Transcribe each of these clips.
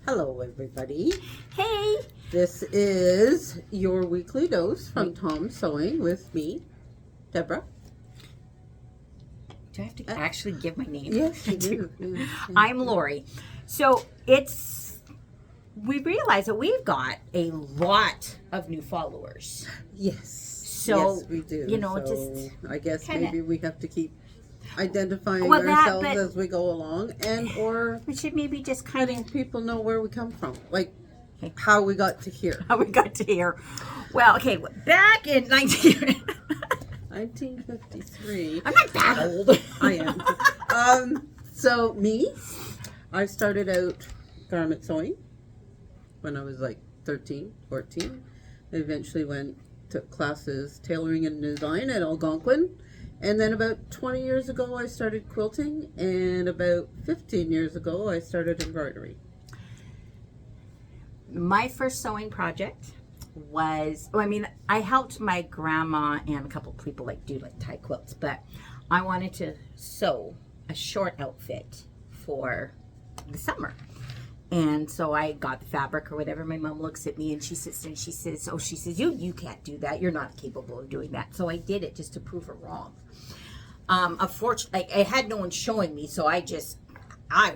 Hello, everybody. Hey! This is your weekly dose from Tom Sewing with me, Deborah. Do I have to actually give my name? Yes, you do. Yeah. I'm Lori. So we realize that we've got a lot of new followers. Yes. So, yes, we do. you know, so just I guess kinda- maybe we have to keep identifying Well, ourselves as we go along, and or we should maybe just kind letting of people know where we come from, like how we got to here. how we got to here. Well, okay, back in 1953. I'm not that old. I am. So me, I started out garment sewing when I was like 13, 14. I eventually took classes tailoring and design at Algonquin. And then about 20 years ago, I started quilting. And about 15 years ago, I started embroidery. My first sewing project was, I helped my grandma and a couple of people do tie quilts, but I wanted to sew a short outfit for the summer. And so I got the fabric or whatever. My mom looks at me and she sits there and she says, you can't do that. You're not capable of doing that. So I did it just to prove her wrong. Unfortunately, I had no one showing me, so I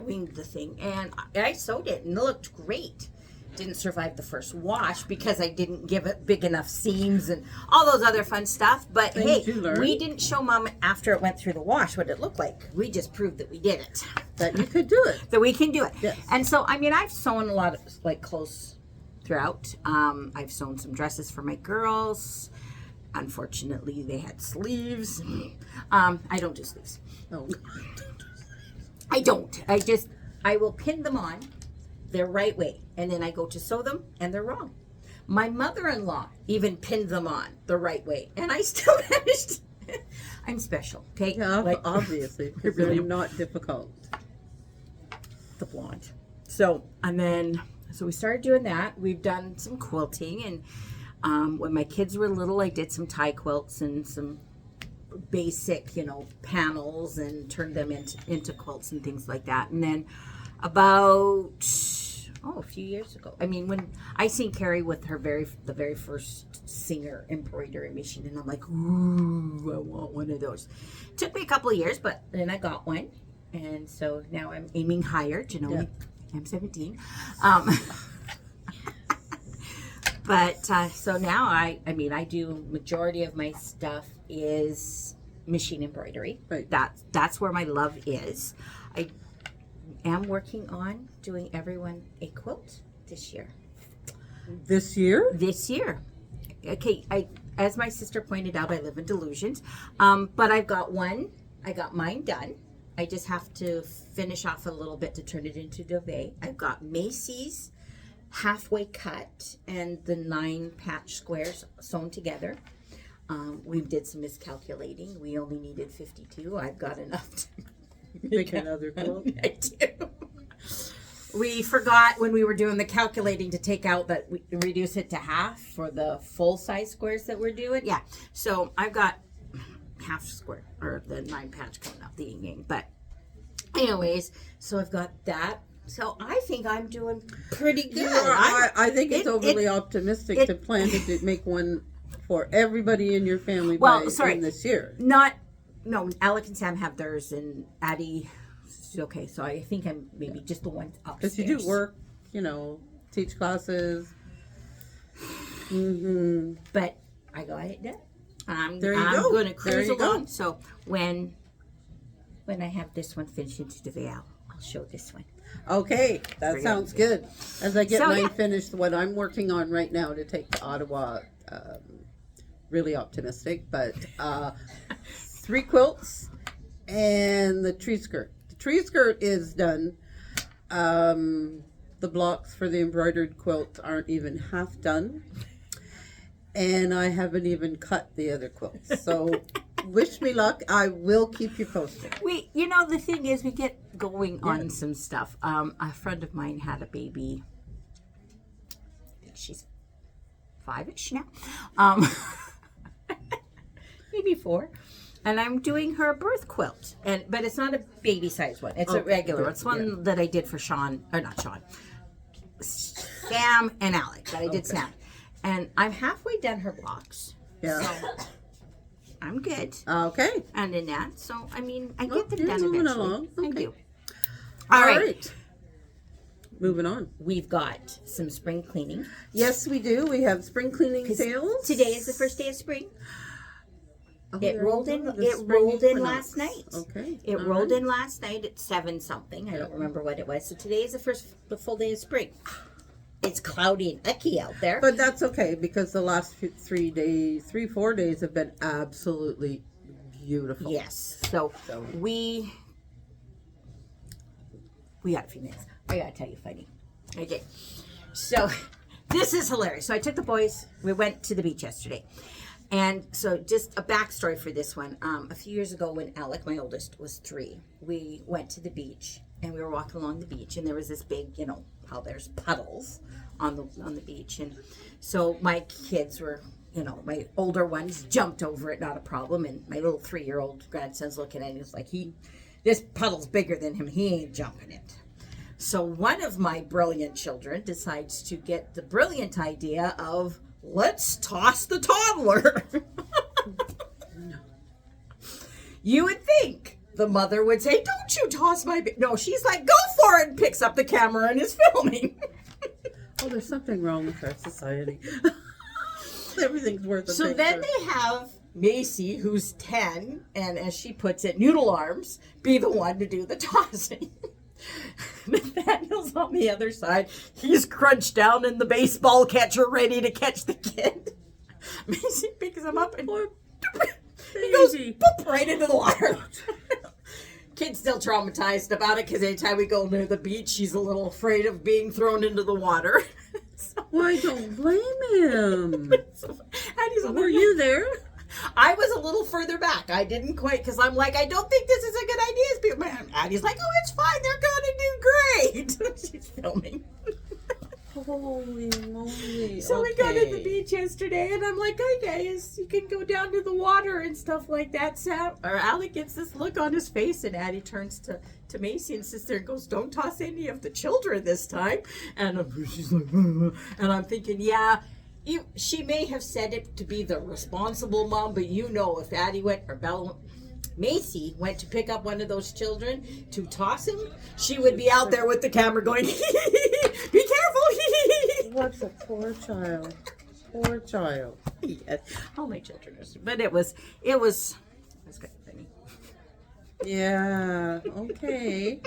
winged the thing and I sewed it and it looked great. Didn't survive the first wash because I didn't give it big enough seams and all those other fun stuff. But hey, we didn't show Mom after it went through the wash what it looked like. We just proved that we did it. That you could do it. That we can do it. Yes. And so, I've sewn a lot of clothes throughout. I've sewn some dresses for my girls. Unfortunately, they had sleeves. I don't do sleeves. Oh. I don't. I will pin them on their right way, and then I go to sew them and they're wrong. My mother-in-law even pinned them on the right way and I still managed. I'm special, okay? Yeah, obviously, because they're not difficult. The blonde. So we started doing that. We've done some quilting, and when my kids were little, I did some tie quilts and some basic, panels and turned them into quilts and things like that. And then about a few years ago, when I seen Carrie with the very first Singer embroidery machine, and I'm like, ooh, I want one of those. Took me a couple of years, but then I got one, and so now I'm aiming higher. I'm 17. But so now I do majority of my stuff is machine embroidery. Right. That's where my love is. I am working on doing everyone a quilt this year. This year? This year. Okay, as my sister pointed out, I live in delusions. But I got mine done. I just have to finish off a little bit to turn it into duvet. I've got Macy's halfway cut and the 9 patch squares sewn together. We did some miscalculating. We only needed 52. I've got enough to Make another quilt. I do. We forgot when we were doing the calculating to take out that we reduce it to half for the full size squares that we're doing. Yeah. So I've got half square or the 9 patch coming up, the yin yang. But anyways, so I've got that. So I think I'm doing pretty good. I think it's overly optimistic to plan to make one for everybody in your family in this year. No, Alec and Sam have theirs, and Addie. Okay, so I think I'm maybe just the one upstairs. Because you do work, teach classes. Mm-hmm. But I got it done. I'm going to cruise along. So when I have this one finished into duvet, I'll show this one. Okay, that sounds good. As I get mine finished, what I'm working on right now to take to Ottawa, really optimistic, but 3 quilts and the tree skirt. The tree skirt is done. The blocks for the embroidered quilt aren't even half done. And I haven't even cut the other quilts. So wish me luck. I will keep you posted. The thing is, we get going on some stuff. A friend of mine had a baby. I think she's 5-ish now. Maybe 4. And I'm doing her birth quilt, but it's not a baby size one. It's a regular. It's one that I did for Sean, or not Sean, Sam and Alec, but I did Sam. And I'm halfway done her blocks. Yeah. So I'm good. Okay. And in that, so I mean, I get them you're done moving eventually. along. I Okay. do. All right. Moving on. We've got some spring cleaning. Yes, we do. We have spring cleaning sales. Today is the first day of spring. Oh, It there rolled you in. go, the It spring rolled in equinox. last night. Okay. It all rolled right. in last night at 7 something. I don't remember what it was. So today is the full day of spring. It's cloudy and icky out there. But that's okay because the last 4 days have been absolutely beautiful. Yes. So we got a few minutes. I gotta tell you funny. Okay. So this is hilarious. So I took the boys. We went to the beach yesterday. And so just a backstory for this one. A few years ago when Alec, my oldest, was 3, we went to the beach and we were walking along the beach and there was this big, how there's puddles on the beach. And so my kids were, my older ones jumped over it, not a problem. And my little 3-year-old grandson's looking at it and he's like, this puddle's bigger than him. He ain't jumping it. So one of my brilliant children decides to get the brilliant idea of, let's toss the toddler. You would think the mother would say, don't you toss my baby. No, she's like, go for it, and picks up the camera and is filming. Oh, there's something wrong with our society. Everything's worth a So picture. then they have Macy, who's 10, and as she puts it, noodle arms, be the one to do the tossing. Nathaniel's on the other side. He's crunched down in the baseball catcher ready to catch the kid. Macy picks him up and he goes boop, right into the water. Kid's still traumatized about it because anytime we go near the beach, she's a little afraid of being thrown into the water. Well, I don't blame him. And he's Were you there? I was a little further back. I didn't quite because I'm like, I don't think this is a good idea. Addie's like, oh, it's fine. They're going to do great. She's filming. Holy moly. So we got to the beach yesterday, and I'm like, hey guys, you can go down to the water and stuff like that. Sam or Alec gets this look on his face, and Addie turns to Macy and sits there and goes, don't toss any of the children this time. And she's like, and I'm thinking, yeah. She may have said it to be the responsible mom, but if Addie Macy went to pick up one of those children to toss him, she would be out there with the camera going, be careful. What's a poor child? Poor child. Yes, all my children are, but it was kind of funny. Yeah, okay.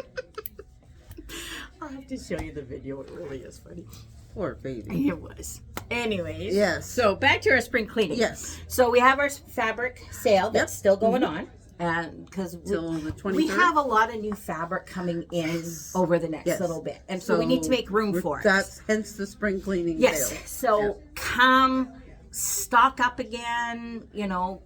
I'll have to show you the video. It really is funny. Poor baby. It was. Anyways. Yes. So back to our spring cleaning. Yes. So we have our fabric sale that's still going on. And because Till the 23rd? we have a lot of new fabric coming in over the next little bit. And so we need to make room for it. That's hence the spring cleaning Yes. sale. So come stock up again,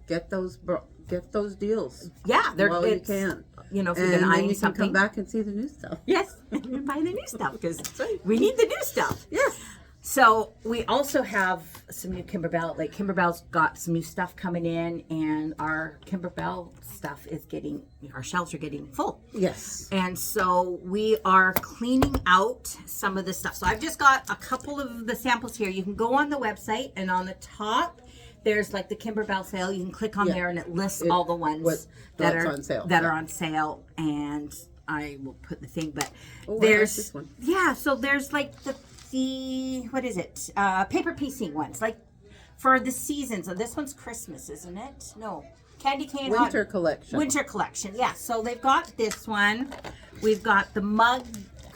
Get those deals. Yeah, While you can. If you've And been then eyeing you can something. come back and see the new stuff. Yes, and buy the new stuff because we need the new stuff. Yes. So we also have some new Kimberbell. Like Kimberbell's got some new stuff coming in, and our Kimberbell stuff our shelves are getting full. Yes. And so we are cleaning out some of the stuff. So I've just got a couple of the samples here. You can go on the website, and on the top there's like the Kimberbell sale. You can click on there, and it lists all the ones that are on sale. That are on sale. And I will put the thing, but I like there's this one. Yeah. So there's like the what is it? Paper piecing ones, like for the season. So this one's Christmas, isn't it? No, candy cane. Winter collection. Winter collection. Yeah. So they've got this one. We've got the mug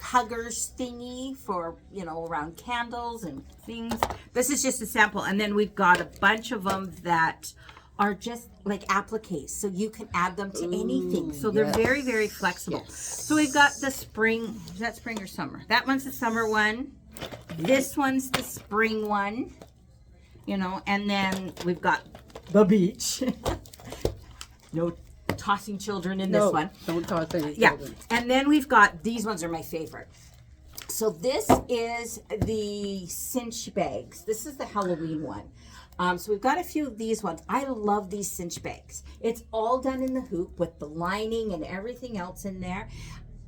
huggers thingy for around candles and things. This is just a sample, and then we've got a bunch of them that are just like appliques, so you can add them to anything. So they're very, very flexible. Yes. So we've got the spring. Is that spring or summer? That one's the summer one. This one's the spring one. And then we've got the beach. No tossing children in this one. Don't toss any Yeah. children. And then we've got, these ones are my favorite. So this is the cinch bags. This is the Halloween one. So we've got a few of these ones. I love these cinch bags. It's all done in the hoop with the lining and everything else in there.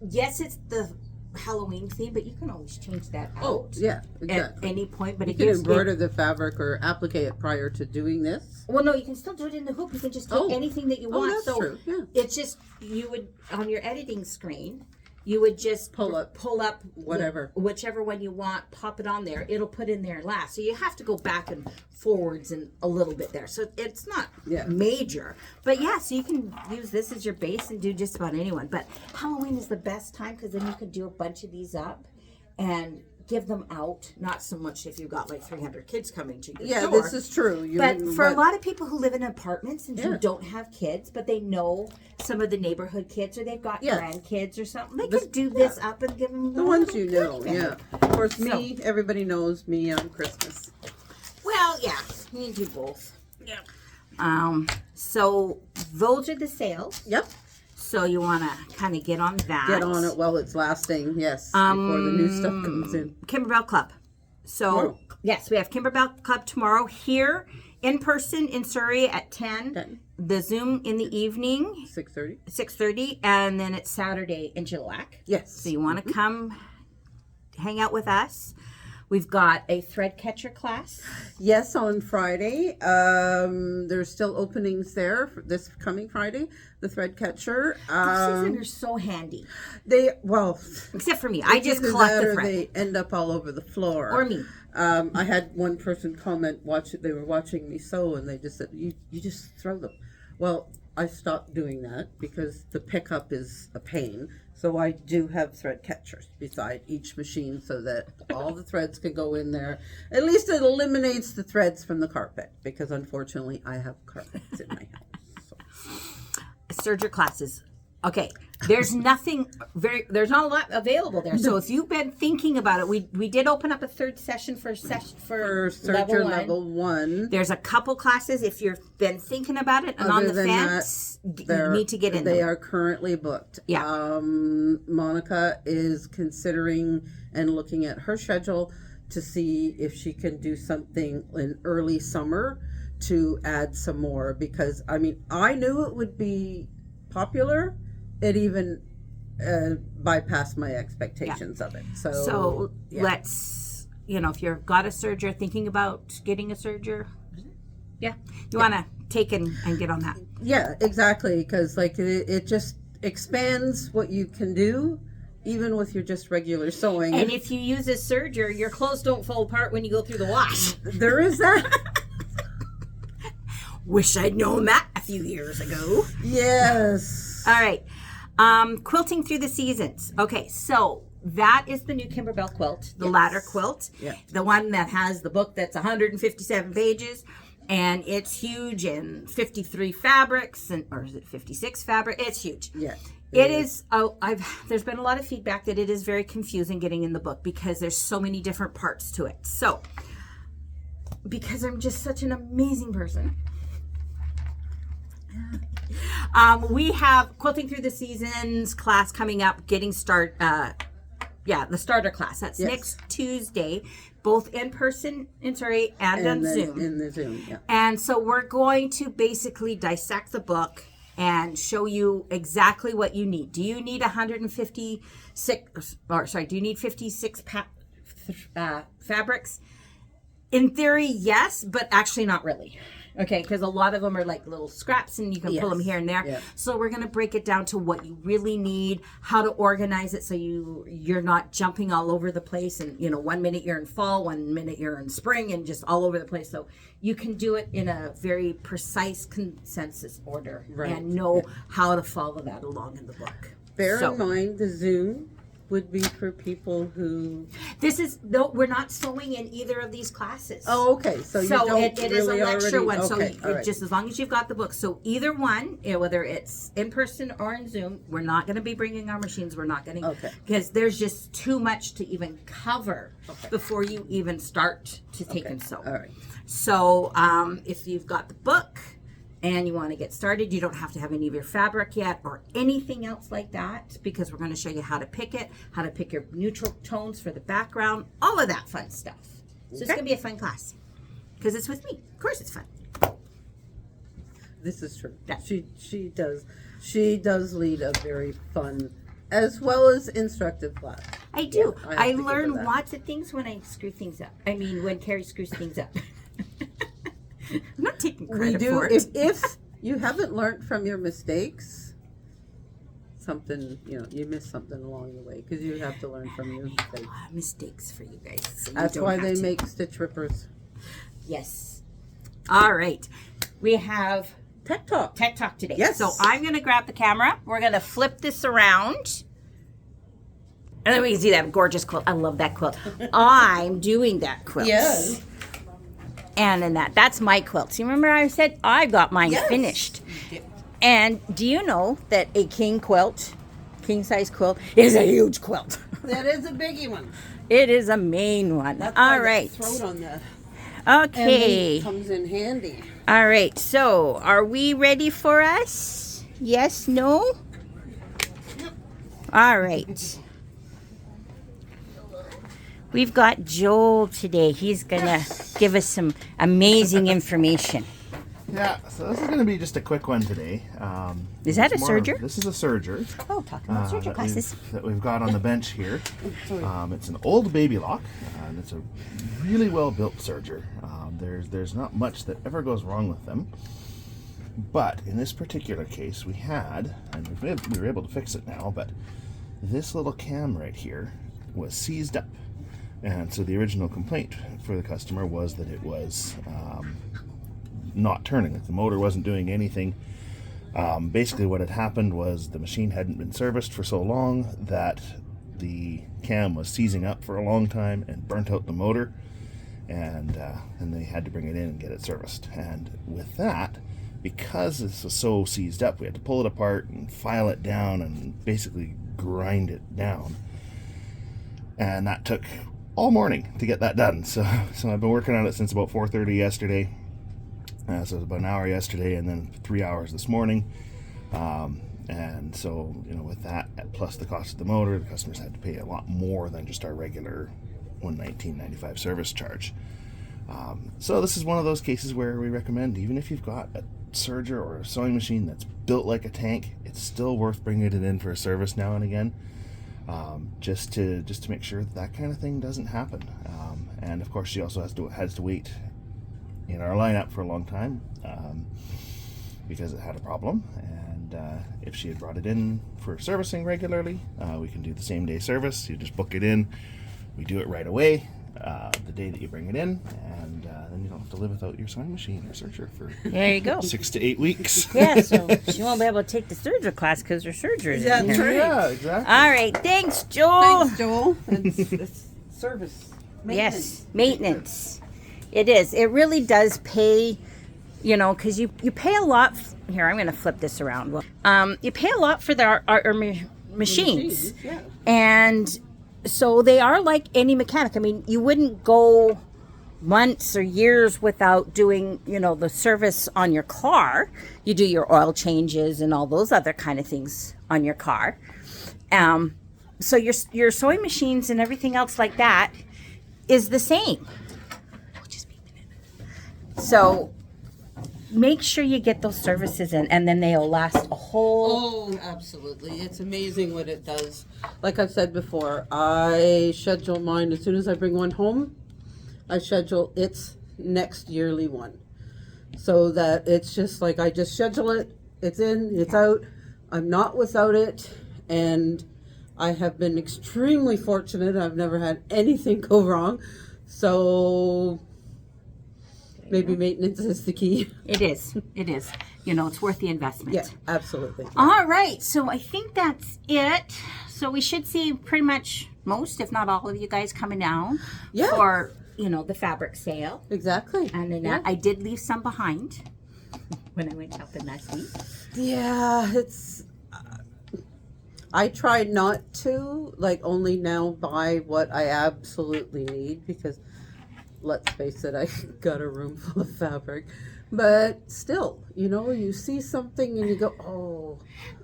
Yes, it's the Halloween theme, but you can always change that out. Oh, yeah, At exactly. any point, but You it can gives embroider the fabric or applique it prior to doing this. Well, no, you can still do it in the hoop. You can just take anything that you want. That's so true. Yeah. it's just you would on your editing screen. You would just pull up whatever, whichever one you want, pop it on there. It'll put in there last. So you have to go back and forwards and a little bit there. So it's not major. But yeah, so you can use this as your base and do just about anyone. But Halloween is the best time because then you can do a bunch of these up and give them out. Not so much if you've got like 300 kids coming to your store. This is true. But for a lot of people who live in apartments and who don't have kids, but they know some of the neighborhood kids or they've got grandkids or something, they could do this up and give them the ones you know. Yeah. Of course, me, everybody knows me on Christmas. Well, yeah, you can do both. Yeah. So those are the sales. Yep. So you want to kind of get on that. Get on it while it's lasting, yes, before the new stuff comes in. Kimberbell Club. So, yes, we have Kimberbell Club tomorrow here in person in Surrey at 10. The Zoom in the evening. 6:30. 6:30. And then it's Saturday in Chilliwack. Yes. So you want to come hang out with us. We've got a thread catcher class. Yes, on Friday. There's still openings there for this coming Friday. The thread catcher. Those things are so handy. Except for me, I just collect the thread. They end up all over the floor. Or me. I had one person comment. They were watching me sew, and they just said, "You just throw them." Well, I stopped doing that because the pickup is a pain. So I do have thread catchers beside each machine so that all the threads can go in there. At least it eliminates the threads from the carpet because unfortunately I have carpets in my house. So. Serger classes. Okay, there's not a lot available there. So if you've been thinking about it, we did open up a third session for Serger level 1. There's a couple classes if you've been thinking about it and on the fence. You need to get in. They are currently booked. Yeah. Monica is considering and looking at her schedule to see if she can do something in early summer to add some more because I knew it would be popular. It even bypassed my expectations of it. So let's, if you've got a serger, thinking about getting a serger, you want to take and get on that. Yeah, exactly. Because it just expands what you can do, even with your just regular sewing. And if you use a serger, your clothes don't fall apart when you go through the wash. There is that. Wish I'd known that a few years ago. Yes. All right. Quilting through the seasons. Okay, so that is the new Kimberbell quilt, the ladder quilt. Yeah. The one that has the book that's 157 pages. And it's huge in 53 fabrics, or is it 56 fabric? It's huge. Yeah. It is. There's been a lot of feedback that it is very confusing getting in the book because there's so many different parts to it. So, because I'm just such an amazing person. We have Quilting Through the Seasons class coming up, the starter class. That's next Tuesday, both in person in Surrey and on Zoom. In the Zoom, yeah. And so we're going to basically dissect the book and show you exactly what you need. Do you need 56 fabrics? In theory, yes, but actually not really. Okay, because a lot of them are like little scraps and you can pull them here and there. Yeah. So we're going to break it down to what you really need, how to organize it so you're not jumping all over the place and, 1 minute you're in fall, 1 minute you're in spring and just all over the place. So you can do it in a very precise consensus order and know how to follow that along in the book. Bear in mind the Zoom would be for people who... we're not sewing in either of these classes. Oh, okay. So you don't it is a lecture one. Okay, so just as long as you've got the book. So either one, whether it's in person or in Zoom, we're not going to be bringing our machines. We're not going to... Okay. Because there's just too much to even cover before you even start to take and sew. All right. So if you've got the book... and you want to get started, you don't have to have any of your fabric yet or anything else like that because we're going to show you how to pick it, how to pick your neutral tones for the background, all of that fun stuff. So it's going to be a fun class because it's with me. Of course it's fun. This is true. Yeah. She does lead a very fun as well as instructive class. I do. Yeah, I have I to give her learn that. lots of things when I screw things up. I mean, when Carrie screws things up. I'm not taking We credit do. for it. If you haven't learned from your mistakes, something, you miss something along the way because you have to learn from your mistakes. Mistakes for you guys. So you That's don't why have they to. make stitch rippers. Yes. All right. We have Tech Talk. Tech Talk today. Yes. So I'm going to grab the camera. We're going to flip this around. And then we can see that gorgeous quilt. I love that quilt. I'm doing that quilt. Yes. And in that's my quilt. So you remember I said I got mine Yes. finished. And do you know that a king size quilt, is a huge quilt? That is a biggie one. It is a main one. That's All why right. the throat on the Okay. ending comes in handy. All right. So are we ready for us? Yes, no? All right. We've got Joel today. He's going to give us some amazing information. Yeah, so this is going to be just a quick one today. Is that it's a more- serger? This is a serger. Oh, talking about surgery that classes. that we've got on the bench here. It's an old baby lock, and it's a really well built serger. There's not much that ever goes wrong with them. But in this particular case, we had, and we were able to fix it now, but this little cam right here was seized up. And so the original complaint for the customer was that it was not turning. The motor wasn't doing anything. Basically what had happened was the machine hadn't been serviced for so long that the cam was seizing up for a long time and burnt out the motor, and they had to bring it in and get it serviced. And with that, because this was so seized up, we had to pull it apart and file it down and basically grind it down. And that took all morning to get that done. So I've been working on it since about 4:30 yesterday. So it was about an hour yesterday and then 3 hours this morning. And so, with that, plus the cost of the motor, the customers had to pay a lot more than just our regular $119.95 service charge. So this is one of those cases where we recommend, even if you've got a serger or a sewing machine that's built like a tank, it's still worth bringing it in for a service now and again. Just to make sure that kind of thing doesn't happen. And of course, she also has to wait in our lineup for a long time because it had a problem. And if she had brought it in for servicing regularly, we can do the same day service. You just book it in, we do it right away the day that you bring it in, and then you don't have to live without your sewing machine or serger for There you go. 6 to 8 weeks. Yeah, so she won't be able to take the serger class because her serger is in That's here. right. Yeah, exactly. All right, thanks, Joel. Thanks, Joel. It's service. Yes, maintenance. It is. It really does pay, because you pay a lot. Here, I'm going to flip this around. You pay a lot for our machines. Yeah. And so they are like any mechanic. I mean, you wouldn't go months or years without doing, the service on your car. You do your oil changes and all those other kind of things on your car. So your sewing machines and everything else like that is the same. So make sure you get those services in, and then they'll last a whole... Oh, absolutely. It's amazing what it does. Like I've said before, I schedule mine as soon as I bring one home. I schedule its next yearly one. So that it's just like I just schedule it, it's in, it's out. I'm not without it, and I have been extremely fortunate. I've never had anything go wrong. So maybe maintenance is the key. It is. It is. It's worth the investment. Yeah, absolutely. All right. So I think that's it. So we should see pretty much most, if not all of you guys coming down Yeah. for, the fabric sale. Exactly. And then Yeah. I did leave some behind when I went shopping last week. Yeah, it's. I try not to, only now buy what I absolutely need because, let's face it, I got a room full of fabric. But still, you see something and you go, oh.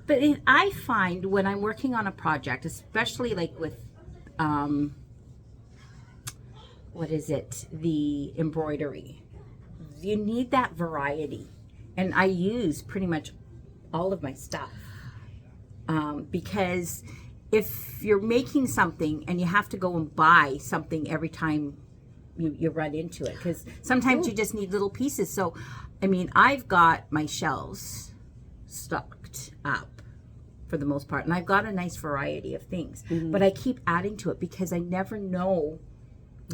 But I find when I'm working on a project, especially with, the embroidery, you need that variety. And I use pretty much all of my stuff because if you're making something and you have to go and buy something every time you run into it, because sometimes you just need little pieces. So, I mean, I've got my shelves stocked up for the most part, and I've got a nice variety of things, but I keep adding to it because I never know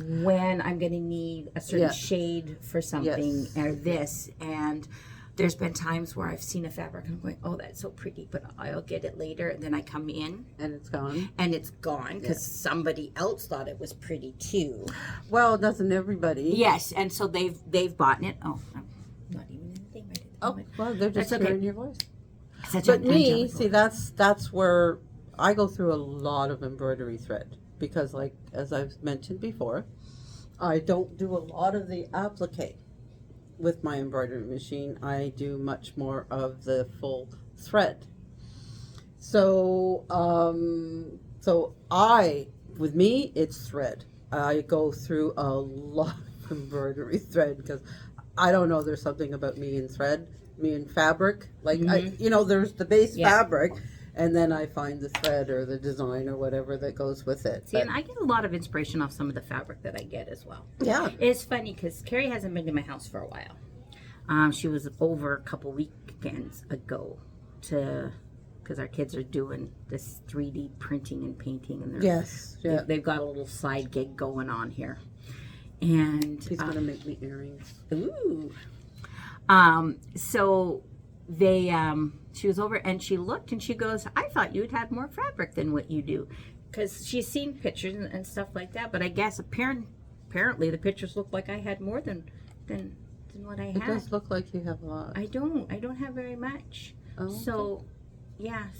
when I'm going to need a certain shade for something or this. And there's been times where I've seen a fabric and I'm going, oh, that's so pretty, but I'll get it later. And then I come in And it's gone. and it's gone because somebody else thought it was pretty too. Well, doesn't everybody? Yes, and so they've bought it. Oh, I'm not even in the thing right at the Oh, moment. well, they're just That's okay. hearing your voice. Such But an me, angelic see, voice. that's where I go through a lot of embroidery thread because, like, as I've mentioned before, I don't do a lot of the applique with my embroidery machine. I do much more of the full thread. So, with me, it's thread. I go through a lot of embroidery thread because I don't know. There's something about me and thread, me and fabric. Like there's the base fabric, and then I find the thread or the design or whatever that goes with it. See, and I get a lot of inspiration off some of the fabric that I get as well. Yeah. It's funny because Carrie hasn't been to my house for a while. She was over a couple weekends ago because our kids are doing this 3D printing and painting, and they've got a little side gig going on here. And He's gonna make me earrings. ooh. So they she was over and she looked and she goes, I thought you'd have more fabric than what you do, because she's seen pictures and stuff like that, but I guess apparently the pictures look like I had more than what I had. It does look like you have a lot. I don't have very much. Oh, So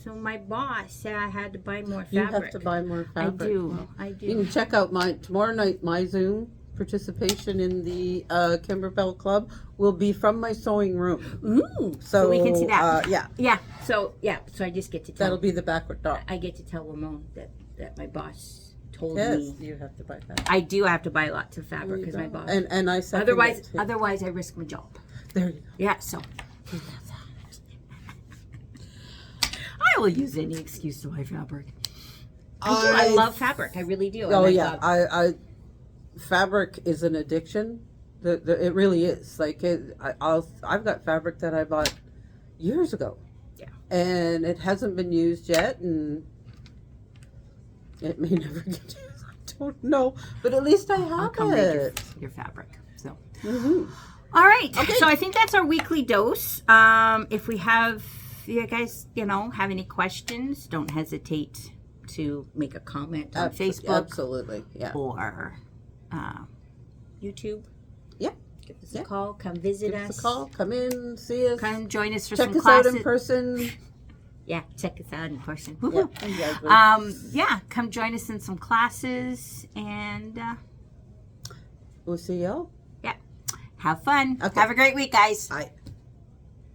so my boss said I had to buy more fabric. You have to buy more fabric. I do. You can check out tomorrow night. My Zoom participation in the Kimberbell Club will be from my sewing room. Ooh, so we can see that. Yeah, So I just get to tell. that'll be the backward dot. I get to tell Ramon that my boss told Yes, me you have to buy that. I do have to buy lots of fabric because my boss. And I second it. Otherwise I risk my job. There you go. Yeah, so I will use any excuse to buy fabric. I love fabric. I really do. Oh And yeah, I fabric is an addiction. It really is. Like I've got fabric that I bought years ago. Yeah. And it hasn't been used yet, and it may never get used. I don't know, but at least I have I'll come read it. your fabric. So. Mhm. All right. Okay. So I think that's our weekly dose. If you guys, have any questions, don't hesitate to make a comment on Facebook Absolutely, yeah. or YouTube. Yeah. Give us a call. Come visit Give us. us a call. Come in, see us. Come join us for Check some us classes. out in person. Yeah, check us out in person. Yeah, Woohoo. exactly. Come join us in some classes and We'll see y'all. have fun. Okay. Have a great week, guys. Bye.